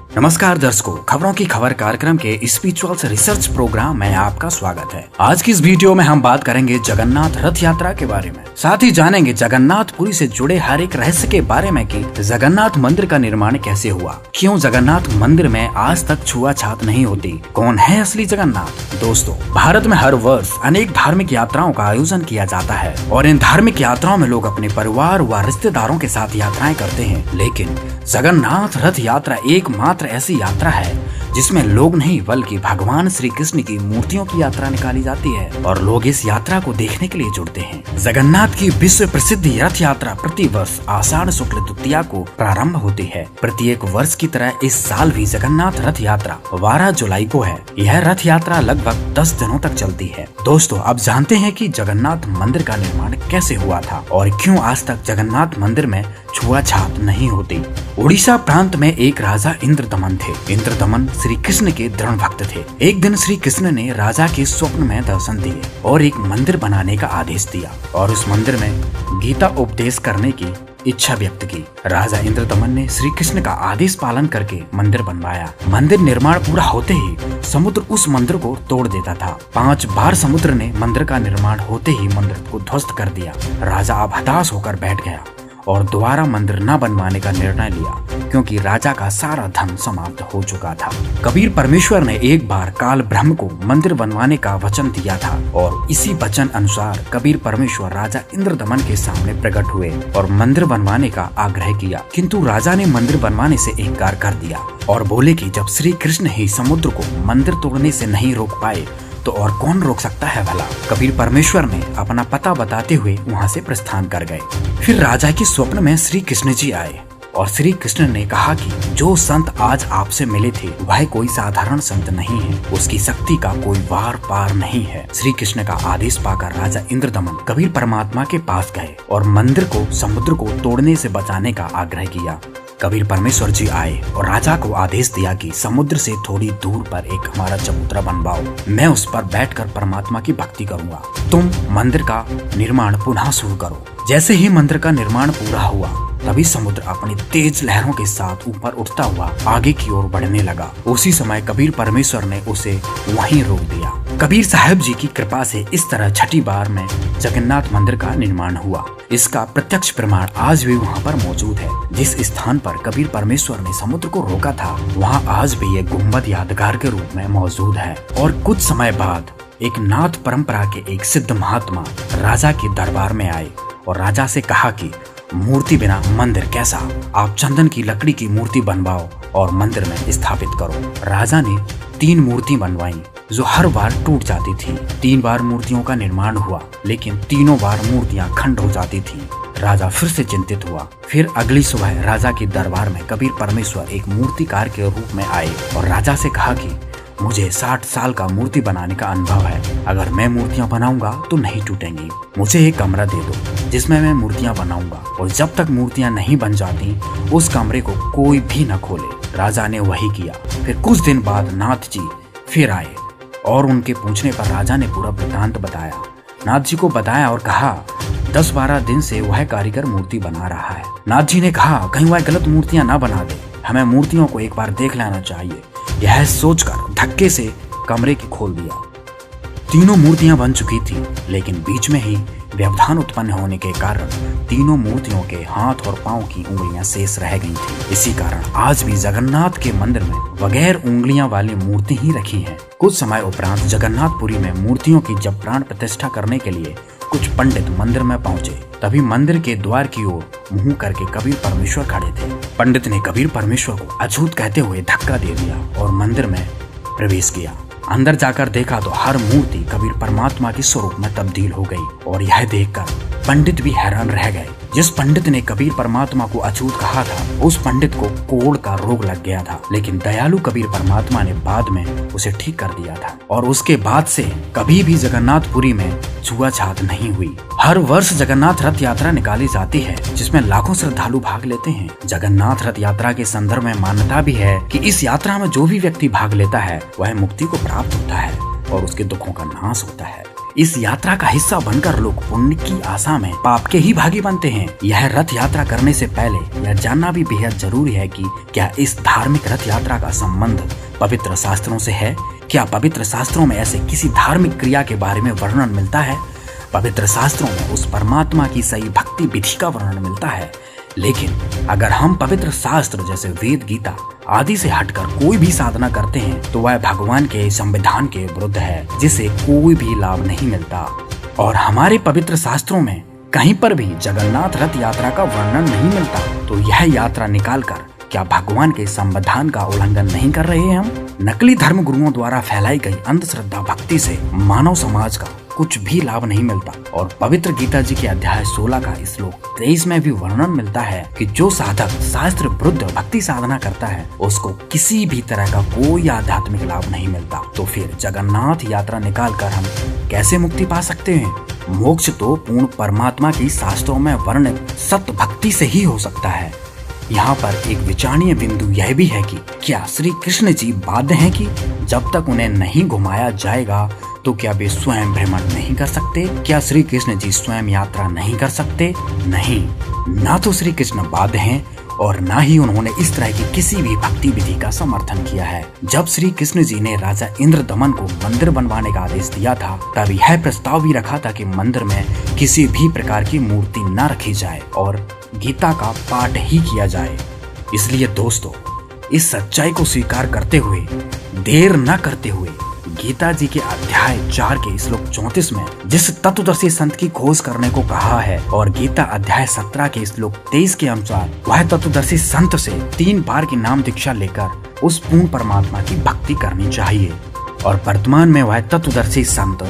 नमस्कार दर्शकों, खबरों की खबर कार्यक्रम के स्पिरिचुअल रिसर्च प्रोग्राम में आपका स्वागत है। आज की इस वीडियो में हम बात करेंगे जगन्नाथ रथ यात्रा के बारे में। साथ ही जानेंगे जगन्नाथपुरी से जुड़े हर एक रहस्य के बारे में कि जगन्नाथ मंदिर का निर्माण कैसे हुआ, क्यों जगन्नाथ मंदिर में आज तक छुआछात नहीं होती, कौन है असली जगन्नाथ। दोस्तों, भारत में हर वर्ष अनेक धार्मिक यात्राओं का आयोजन किया जाता है और इन धार्मिक यात्राओं में लोग अपने परिवार व रिश्तेदारों के साथ यात्राएं करते हैं। लेकिन जगन्नाथ रथ यात्रा एकमात्र ऐसी यात्रा है जिसमें लोग नहीं बल्कि भगवान श्री कृष्ण की मूर्तियों की यात्रा निकाली जाती है और लोग इस यात्रा को देखने के लिए जुड़ते हैं। जगन्नाथ की विश्व प्रसिद्ध रथ यात्रा प्रति वर्ष आषाढ़ शुक्ल तृतीया को प्रारंभ होती है। प्रत्येक वर्ष की तरह इस साल भी जगन्नाथ रथ यात्रा 12 जुलाई को है। यह रथ यात्रा लगभग 10 दिनों तक चलती है। दोस्तों, अब जानते हैं कि जगन्नाथ मंदिर का निर्माण कैसे हुआ था और क्यों आज तक जगन्नाथ मंदिर में छुआछात नहीं होती। उड़ीसा प्रांत में एक राजा इंद्रदमन थे। इंद्रदमन श्री कृष्ण के दृढ़ भक्त थे। एक दिन श्री कृष्ण ने राजा के स्वप्न में दर्शन दिए और एक मंदिर बनाने का आदेश दिया और उस मंदिर में गीता उपदेश करने की इच्छा व्यक्त की। राजा इंद्रदमन ने श्री कृष्ण का आदेश पालन करके मंदिर बनवाया। मंदिर निर्माण पूरा होते ही समुद्र उस मंदिर को तोड़ देता था। 5 बार समुद्र ने मंदिर का निर्माण होते ही मंदिर को ध्वस्त कर दिया। राजा अब हताश होकर बैठ गया और दोबारा मंदिर न बनवाने का निर्णय लिया क्योंकि राजा का सारा धन समाप्त हो चुका था। कबीर परमेश्वर ने एक बार काल ब्रह्म को मंदिर बनवाने का वचन दिया था और इसी वचन अनुसार कबीर परमेश्वर राजा इंद्रदमन के सामने प्रकट हुए और मंदिर बनवाने का आग्रह किया, किंतु राजा ने मंदिर बनवाने से इनकार कर दिया और बोले कि जब श्री कृष्ण ही समुद्र को मंदिर तोड़ने से नहीं रोक पाए तो और कौन रोक सकता है भला। कबीर परमेश्वर ने अपना पता बताते हुए वहाँ से प्रस्थान कर गए। फिर राजा के स्वप्न में श्री कृष्ण जी आए और श्री कृष्ण ने कहा कि जो संत आज आपसे मिले थे वह कोई साधारण संत नहीं है, उसकी शक्ति का कोई वार पार नहीं है। श्री कृष्ण का आदेश पाकर राजा इंद्रदमन कबीर परमात्मा के पास गए और मंदिर को समुद्र को तोड़ने से बचाने का आग्रह किया। कबीर परमेश्वर जी आए और राजा को आदेश दिया कि समुद्र से थोड़ी दूर पर एक हमारा चबूतरा बनवाओ, मैं उस पर बैठकर परमात्मा की भक्ति करूंगा, तुम मंदिर का निर्माण पुनः शुरू करो। जैसे ही मंदिर का निर्माण पूरा हुआ तभी समुद्र अपनी तेज लहरों के साथ ऊपर उठता हुआ आगे की ओर बढ़ने लगा। उसी समय कबीर परमेश्वर ने उसे वहीं रोक दिया। कबीर साहब जी की कृपा से इस तरह छठी बार में जगन्नाथ मंदिर का निर्माण हुआ। इसका प्रत्यक्ष प्रमाण आज भी वहाँ पर मौजूद है। जिस स्थान पर कबीर परमेश्वर ने समुद्र को रोका था वहाँ आज भी एक गुम्बद यादगार के रूप में मौजूद है। और कुछ समय बाद एक नाथ परंपरा के एक सिद्ध महात्मा राजा के दरबार में आए और राजा से कहा कि मूर्ति बिना मंदिर कैसा, आप चंदन की लकड़ी की मूर्ति बनवाओ और मंदिर में स्थापित करो। राजा ने 3 मूर्ति बनवाई जो हर बार टूट जाती थी। 3 बार मूर्तियों का निर्माण हुआ लेकिन तीनों बार मूर्तियां खंड हो जाती थी। राजा फिर से चिंतित हुआ। फिर अगली सुबह राजा के दरबार में कबीर परमेश्वर एक मूर्तिकार के रूप में आए और राजा से कहा कि मुझे 60 साल का मूर्ति बनाने का अनुभव है, अगर मैं मूर्तियां बनाऊंगा तो नहीं टूटेंगी। मुझे एक कमरा दे दो जिसमें मैं मूर्तियां बनाऊंगा और जब तक मूर्तियां नहीं बन जाती उस कमरे को कोई भी न खोले। राजा ने वही किया। फिर कुछ दिन बाद नाथ जी फिर आए और उनके पूछने पर राजा ने पूरा वृत्तांत बताया। नाथ जी को बताया और कहा 10-12 दिन से वह कारीगर मूर्ति बना रहा है। नाथ जी ने कहा कहीं वह गलत मूर्तियां ना बना दे, हमें मूर्तियों को एक बार देख लेना चाहिए। यह सोचकर धक्के से कमरे की खोल दिया। तीनों मूर्तियां बन चुकी थी लेकिन बीच में ही व्यवधान उत्पन्न होने के कारण तीनों मूर्तियों के हाथ और पांव की उंगलियां शेष रह गई थी। इसी कारण आज भी जगन्नाथ के मंदिर में बगैर उंगलियां वाली मूर्ति ही रखी है। कुछ समय उपरांत जगन्नाथपुरी में मूर्तियों की जब प्राण प्रतिष्ठा करने के लिए कुछ पंडित मंदिर में पहुंचे तभी मंदिर के द्वार की ओर मुंह करके कबीर परमेश्वर खड़े थे। पंडित ने कबीर परमेश्वर को अछूत कहते हुए धक्का दे दिया और मंदिर में प्रवेश किया। अंदर जाकर देखा तो हर मूर्ति कबीर परमात्मा के स्वरूप में तब्दील हो गई और यह देखकर पंडित भी हैरान रह गए। जिस पंडित ने कबीर परमात्मा को अछूत कहा था उस पंडित को कोढ़ का रोग लग गया था, लेकिन दयालु कबीर परमात्मा ने बाद में उसे ठीक कर दिया था और उसके बाद से कभी भी जगन्नाथपुरी में छुआछात नहीं हुई। हर वर्ष जगन्नाथ रथ यात्रा निकाली जाती है जिसमें लाखों श्रद्धालु भाग लेते हैं। जगन्नाथ रथ यात्रा के संदर्भ में मान्यता भी है कि इस यात्रा में जो भी व्यक्ति भाग लेता है वह मुक्ति को प्राप्त होता है और उसके दुखों का नाश होता है। इस यात्रा का हिस्सा बनकर लोग पुण्य की आशा में पाप के ही भागी बनते हैं। यह रथ यात्रा करने से पहले यह जानना भी बेहद जरूरी है कि क्या इस धार्मिक रथ यात्रा का संबंध पवित्र शास्त्रों से है। क्या पवित्र शास्त्रों में ऐसे किसी धार्मिक क्रिया के बारे में वर्णन मिलता है। पवित्र शास्त्रों में उस परमात्मा की सही भक्ति विधि का वर्णन मिलता है, लेकिन अगर हम पवित्र शास्त्र जैसे वेद, गीता आदि से हटकर कोई भी साधना करते हैं तो वह भगवान के संविधान के विरुद्ध है, जिसे कोई भी लाभ नहीं मिलता। और हमारे पवित्र शास्त्रों में कहीं पर भी जगन्नाथ रथ यात्रा का वर्णन नहीं मिलता, तो यह यात्रा निकालकर क्या भगवान के संविधान का उल्लंघन नहीं कर रहे हैं हम। नकली धर्म गुरुओं द्वारा फैलाई गई अंधश्रद्धा भक्ति से मानव समाज का कुछ भी लाभ नहीं मिलता। और पवित्र गीता जी के अध्याय 16 का श्लोक 23 में भी वर्णन मिलता है कि जो साधक शास्त्र विरुद्ध भक्ति साधना करता है उसको किसी भी तरह का कोई आध्यात्मिक लाभ नहीं मिलता। तो फिर जगन्नाथ यात्रा निकालकर हम कैसे मुक्ति पा सकते हैं। मोक्ष तो पूर्ण परमात्मा की शास्त्रों में वर्णित सत्य भक्ति से ही हो सकता है। यहाँ पर एक विचारणीय बिंदु यह भी है कि क्या श्री कृष्ण जी बाध्य हैं कि जब तक उन्हें नहीं घुमाया जाएगा तो क्या वे स्वयं भ्रमण नहीं कर सकते। क्या श्री कृष्ण जी स्वयं यात्रा नहीं कर सकते। नहीं, ना तो श्री कृष्ण बाध्य हैं और ना ही उन्होंने इस तरह की किसी भी भक्ति विधि का समर्थन किया है। जब श्री कृष्ण जी ने राजा इंद्रदमन को मंदिर बनवाने का आदेश दिया था तब यह प्रस्ताव भी रखा था कि मंदिर में किसी भी प्रकार की मूर्ति न रखी जाए और गीता का पाठ ही किया जाए। इसलिए दोस्तों, इस सच्चाई को स्वीकार करते हुए देर न करते हुए गीता जी के अध्याय 4 के श्लोक 34 में जिस तत्वदर्शी संत की खोज करने को कहा है और गीता अध्याय 17 के श्लोक 23 के अनुसार वह तत्वदर्शी संत से 3 बार की नाम दीक्षा लेकर उस पूर्ण परमात्मा की भक्ति करनी चाहिए। और वर्तमान में वह तत्वदर्शी संत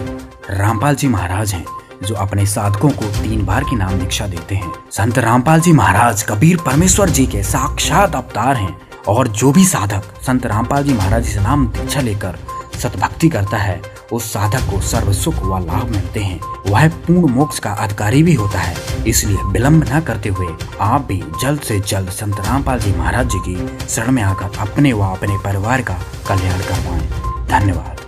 रामपाल जी महाराज हैं जो अपने साधकों को 3 बार की नाम दीक्षा देते हैं। संत रामपाल जी महाराज कबीर परमेश्वर जी के साक्षात अवतार हैं और जो भी साधक संत रामपाल जी महाराज से नाम दीक्षा लेकर सतभक्ति करता है उस साधक को सर्व सुख व लाभ मिलते हैं। वह पूर्ण मोक्ष का अधिकारी भी होता है। इसलिए विलंब न करते हुए आप भी जल्द से जल्द संत रामपाल जी महाराज जी की शरण में आकर अपने व अपने परिवार का कल्याण करवाएं। धन्यवाद।